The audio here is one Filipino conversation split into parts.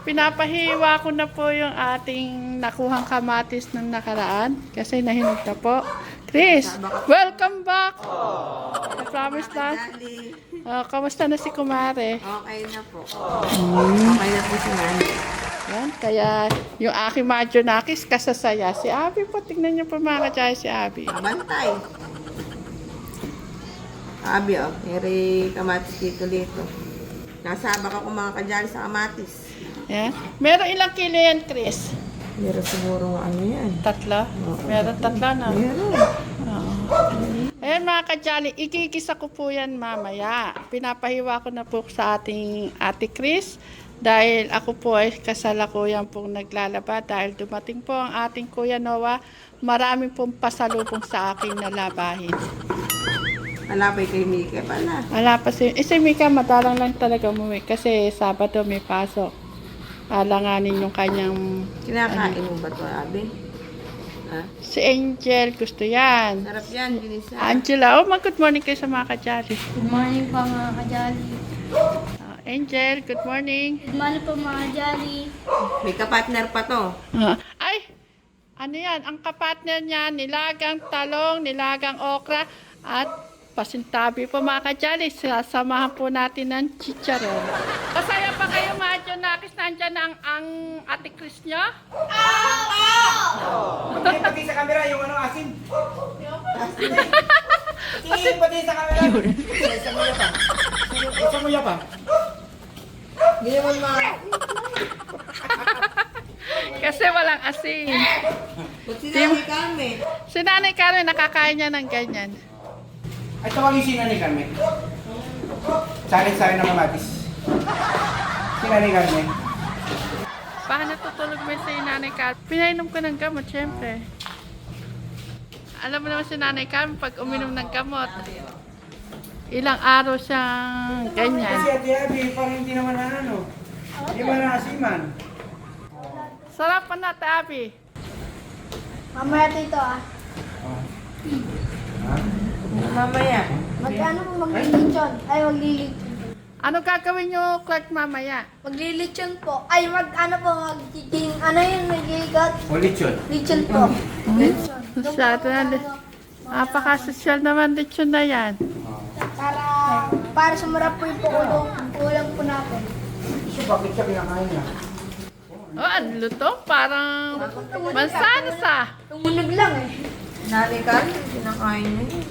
Pinapahiwa ko na po yung ating nakuhang kamatis ng nakaraan kasi nahinog na po. Chris, welcome back! I promise na. Dali. Kamusta na si Kumare? Okay na po. Okay na po si Nani. Yan, kaya yung aking Madjonakis kasasaya. Si Abby po, tignan niyo po mga kachaya si Abby. Pabantay. Sabi eri kamatis dito. Nasabak ako mga kadyali sa kamatis. Yan. Meron ilang kilo yan, Chris? Meron siguro ano yan. Tatlo? Meron tatlo na. Meron. Oo. Ayan mga kajali, ikikisa ko po yan mamaya. Pinapahiwa ko na po sa ating Ate Chris dahil ako po ay kasalakuyan pong naglalaba dahil dumating po ang ating Kuya Noah. Maraming pong pasalubong sa aking nalabahin. Alapay kay Mika pala. Wala pa si Mika, madalang lang talaga umuwi kasi Sabado may pasok. Alanganin yung kanyang Kinakain mo ba ito, Abi? Ha? si Angel, gusto yan. Sarap yan, ginisa. Angela, good morning kayo sa mga kajali. Good morning po mga kajali. Angel, good morning. Good morning po mga kajali. May kapartner pa to. Ay, ano yan? Ang kapartner niya, nilagang talong, nilagang okra, at pasintabi po mga kajali. Sasamahan po natin ng chicharon. Masaya pa kayo mga Jonakis, nandyan ang Ate Chris niyo? Tingin pati sa camera yung ano asin. Tingin pati sa camera. Isa mo pa. Hindi naman Kasi walang asin. Ba't sinabi kami? Si Nanay Karen, nakakain niya ng ganyan. Ay, tawagin si Nanay Carmen. Sa akin ng kamatis. Si Nanay Carmen. Paano natutulog mo si Nanay Karen? Pinainom ko ng gamot, syempre. Alam mo naman si Nanay Karen, pag uminom ng gamot, ilang araw siyang Kasi ganyan. Ate Abby, parang hindi naman ano. Hindi man asiman. Sarap pa na, Tabi. Mamaya dito Mamaya. Magkano po maglilitsyon? Ay, maglilitsyon. Ano gagawin niyo, Clark, mamaya? Maglilitsyon po. Ay, magiging, ano yun, nagigat? Ulit yun. Litsyon po. Litsyon. Masyado na. Napaka-social naman dito na yan. Para sumarap po yung ulam po natin. So, bakit siya kinakain niya? Oh, ang luto. Parang mansansa. Tumunog lang eh. Nanay Carmen, kinakain niya yun.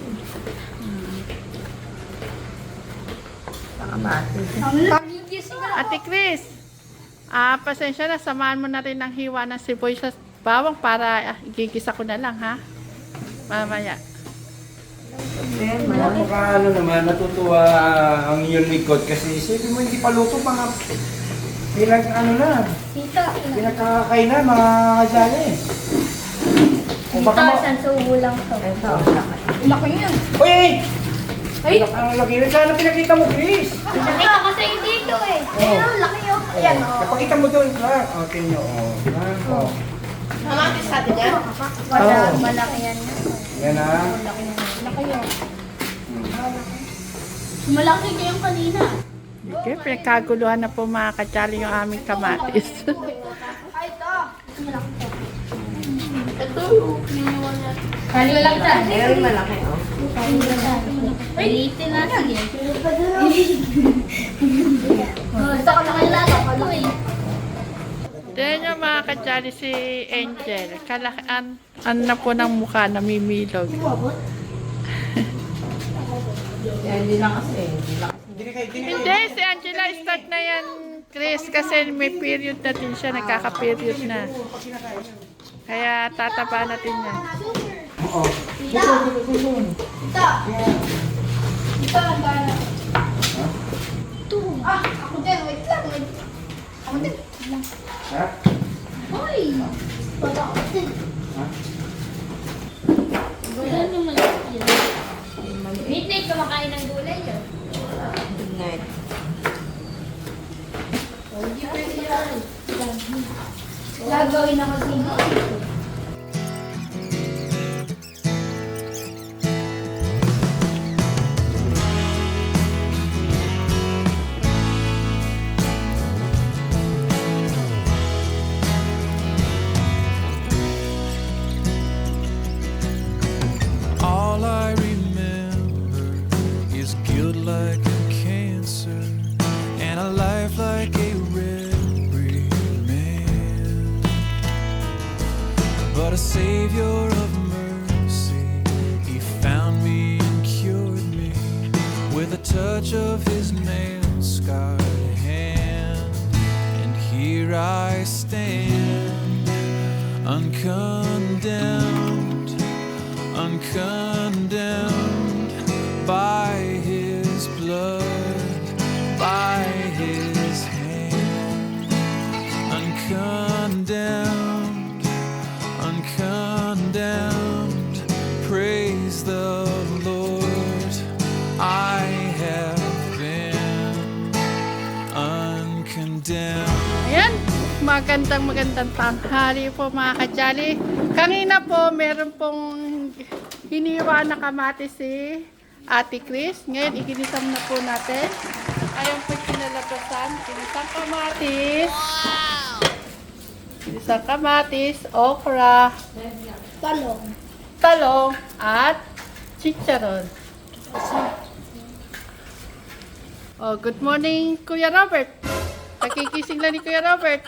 Sa kamatis. Pagigising ka na. Ate Chris, pasensya na. Samahan mo na rin ng hiwa ng sibuyas sa bawang para igigisa ko na lang, ha? Mamaya. Mukha ano naman, natutuwa ang iyong likod kasi isipin mo hindi pa luto mga Dito. pinagkakakain na mga kajali. O Dito, baka isang subo lang to. Ito, Laki yun. Uy! Ay! Ang laki rin. Sana pinakita mo, Chris. Laki kasi dito eh. Ayun, laki yun. Ayan o. Napakita mo doon, Clark. Okay nyo. kamatis sa atin yan? Malaki yan. Yan ha. Laki yun. Malaki kayong kanina. Okay, pinagkaguluhan na po mga kachali yung aming kamatis. Ay, ito. Malaki to. Ito. Kanina lang ta. Meron malaki, oh. Ay, litin na. Sige. Gusto ko lang lalo. Ito eh. Tignan nyo mga kachali si Angel. Kalakaan na po ng mukha, namimilog. Hindi lang kasi. Hindi, si Angela start na yan, Chris, kasi may period na din siya, nagkaka-period na. Kaya tataba natin yan. Oo. Ito. Ito lang ba? Ito. Ako din. Wait lang. Ako din. Ha? Hoy! Bata ako din. Ha? Gulay yung malaki yun. Midnight kumakain ng gulay yun. Good night. Hindi pwede yan. Gagawin ako sino. a Savior of mercy. He found me and cured me with a touch of His nail-scarred hand. And here I stand, uncondemned, uncondemned by His blood, by His hand, uncondemned, uncondemned. Praise the Lord, I have been uncondemned. Ayan, magandang tanghali po mga kajali. Kanina po, meron pong hiniwa na kamatis si Ate Chris. Ngayon, iginisam na po natin. Ayan po kinalabasan. Ginisang kamatis. Ginisang kamatis, okra, talong, at chicharon. Oh, good morning, Kuya Robert. Nakikising lang ni Kuya Robert.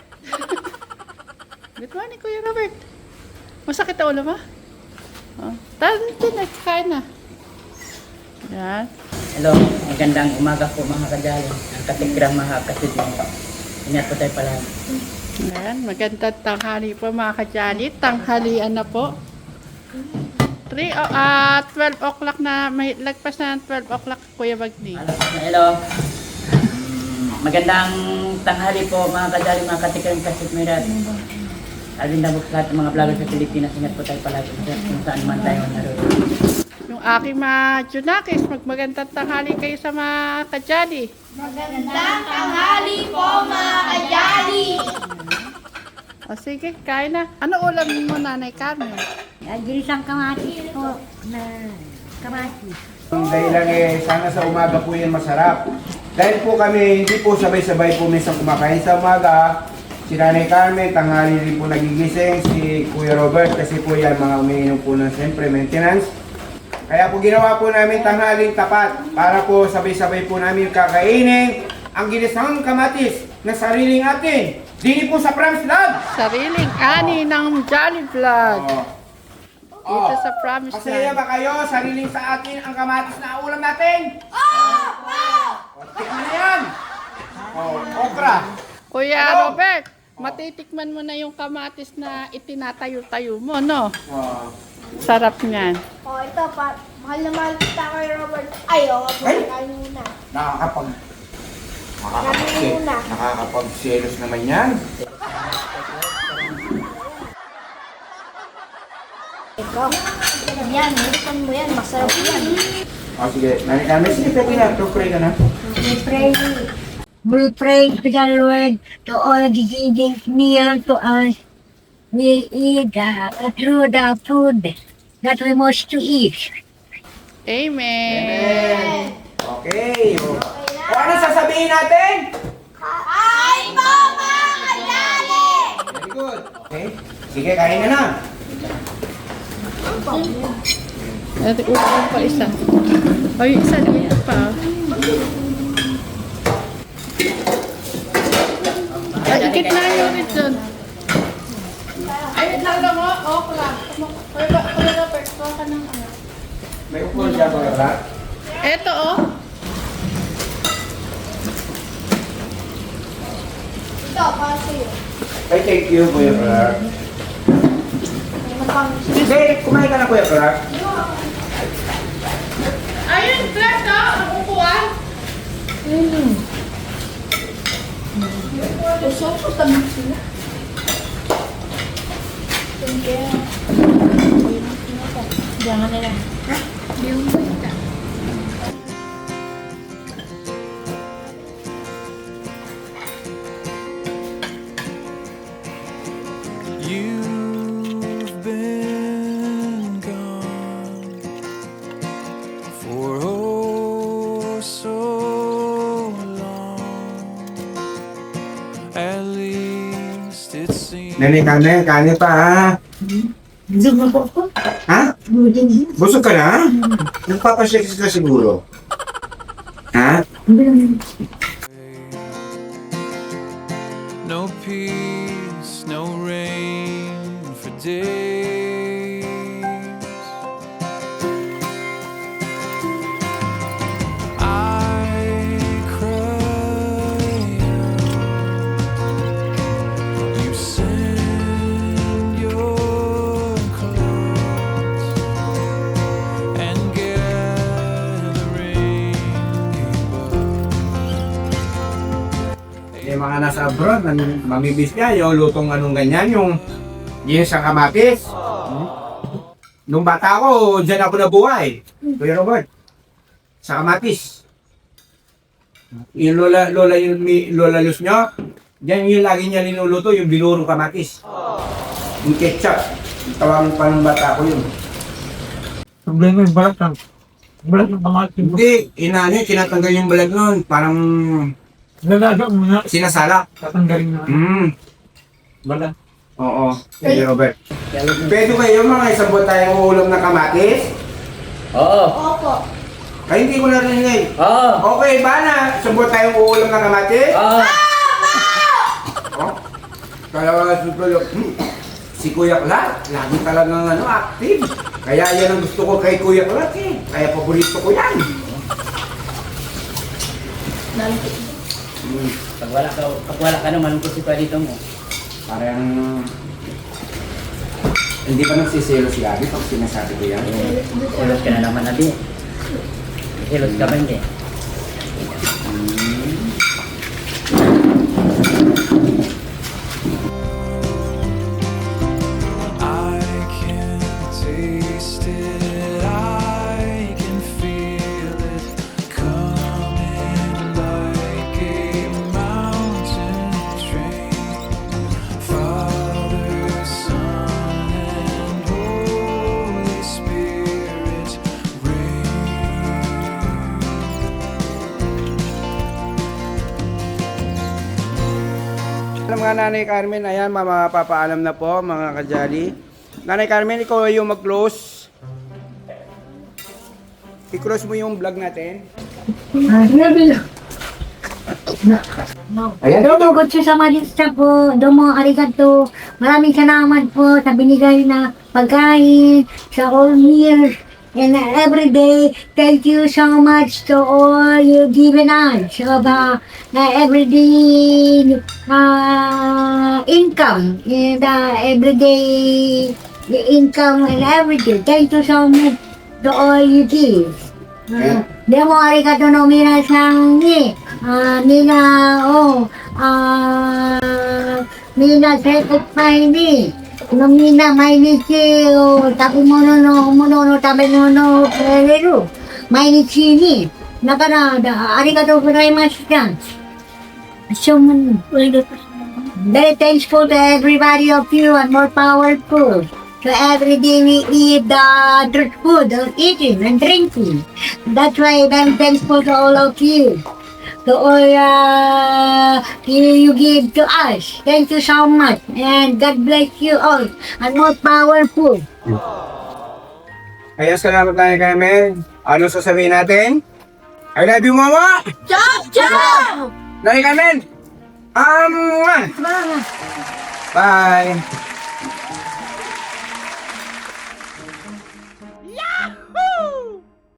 Good morning, Kuya Robert. Masakit ang ulo mo? Oh, dito, nagkakain na. Yan. Hello, magandang umaga po mga kajali. Ang katigrang mga kasidin. Ingat po tayo palagi. Yan, magandang tanghali po mga kajali. Tanghalian na po. 12 o'clock na, may lagpas na ng 12 o'clock, Kuya Bagni. Hello. Magandang tanghali po mga kajali, mga katigrang kasidmirat. Alin na po sa lahat ng mga vlogger sa Pilipinas. Ingat po tayo palagi. Kung saan man tayo naroon. Yung aking mga Junakis, magmagandang tanghali kayo sa mga kajali. Magandang tanghali po mga kajali. O sige, kain na. Ano ulam mo, Nanay Carmen? Ginisang kamatis po na kamatis. Ang dahilan sana sa umaga po yan masarap. Dahil po kami, hindi po sabay-sabay po minsan kumakain sa umaga. Si Nanay Carmen, tanghali rin po nagigising. Si Kuya Robert, kasi po yan mga umiinom po ng siyempre maintenance. Kaya po ginawa po namin tanghaling tapat para po sabay-sabay po namin kakainin ang ginisang kamatis na sariling atin. Dini po sa Prams Vlog. Sariling ani ng Jolly Vlog. Dito sa Promised Masaya Land. ba kayo? Sariling sa atin ang kamatis na ulam natin? O, tikman na yan. Okra. Kuya Ano? Robert, matitikman mo na yung kamatis na itinatayo-tayo mo, no? Sarap niyan. Oh, ito pa. Mahal na mahal kita kay Robert. Ayaw, Ay! kain muna. Nakakapag-selos naman yan. Ikaw. Yan, hilipan mo yan. Masarap yan. O sige, Nanay Carmen, sige, pwede na. Pray ka na. We pray to the Lord to all the giving near to us. We eat through the food that we must to eat. Amen. Okay. O ano sasabihin natin? Ay po mga kajali! Very good. Okay. Sige, kain na na. At ulam pa isa. Ay, isa dito pa. Ay, ikit na yun rin dyan. Ay, lalo mo, okra. Kuya Robert, kuha ka ng ano. May upo siya ko lahat. Eto, oh. Ito, para sa'yo. Ay, thank you, Kuya Clark. Hindi, kumain ka na, Kuya Clark. Ayun, Clark, oh. Ang upuan. Gusto ko tabi sila. Jangan nila. You've been gone for oh so long. At least it seems. Nanay Carmen, kanin pa ha. Ha? Busog ka na? Nagpapasex ka siguro. Ha? No peace, no rain for days. nasa abroad, mamibis niya yung lutong anong ganyan, yung sa kamatis. Nung bata ako, dyan ako nabuhay. Kuya Robert, sa kamatis. Yung lola Luz nyo, dyan yung lagi niya linuluto, yung binurong kamatis. Yung ketchup, tawagin pa ng bata ko yun. Problema yung balat lang. Balat ng kamatis. Hindi, tinatanggal yung balag nun, parang Nalasa mo na. sinasala. Tatanggalin na. Balat. Oo, Kuya Robert. Pwede kayo mga isang buwan tayong uulam ng kamatis? Oo. Opo. Ay, hindi ko narinig. Oo. Okay, ba na? Isang buwan tayong uulam ng kamatis? Oo. Oh? Kaya si Kuya Clark, lagi talagang active. Kaya yan ang gusto ko kay Kuya Clark eh. Kaya paborito ko yan. Pag wala ka naman, malungkot si Palito mo. Parang hindi pa nagsiselo si Abby pag sinasabi ko yan. Silos ka na naman, Abi. Silos ka ba hindi? I can taste it, I can feel it coming like a mountain train. Father, Son, and Holy Spirit reign. Alam nga Nanay Carmen, ayan mapapaalam na po mga kajali. Nanay Carmen, ikaw yung mag-close. I-close mo yung vlog natin. Ayan. Domo gotsu sama desu po. Domo arigato. Maraming salamat po sa binigay na pagkain sa all years and every day. Thank you so much to all you given us of everyday income and everyday income and everything. Thank you so much to all you give. Demo arigato no minasan ni mina sekopai ni no mina mainichi o takumono no tabemono kureru mainichi ni nakara arigatou gozaimashita. So very thankful to everybody of you and more powerful. So every day we eat the food, eating and drinking. That's why I'm thankful to all of you. To all you give to us. Thank you so much. And God bless you all. And more powerful. Ayan, salamat Nanay Carmen. Ano sasabihin natin? I love you, Mama! Chop, chop! Nanay Carmen! Bye!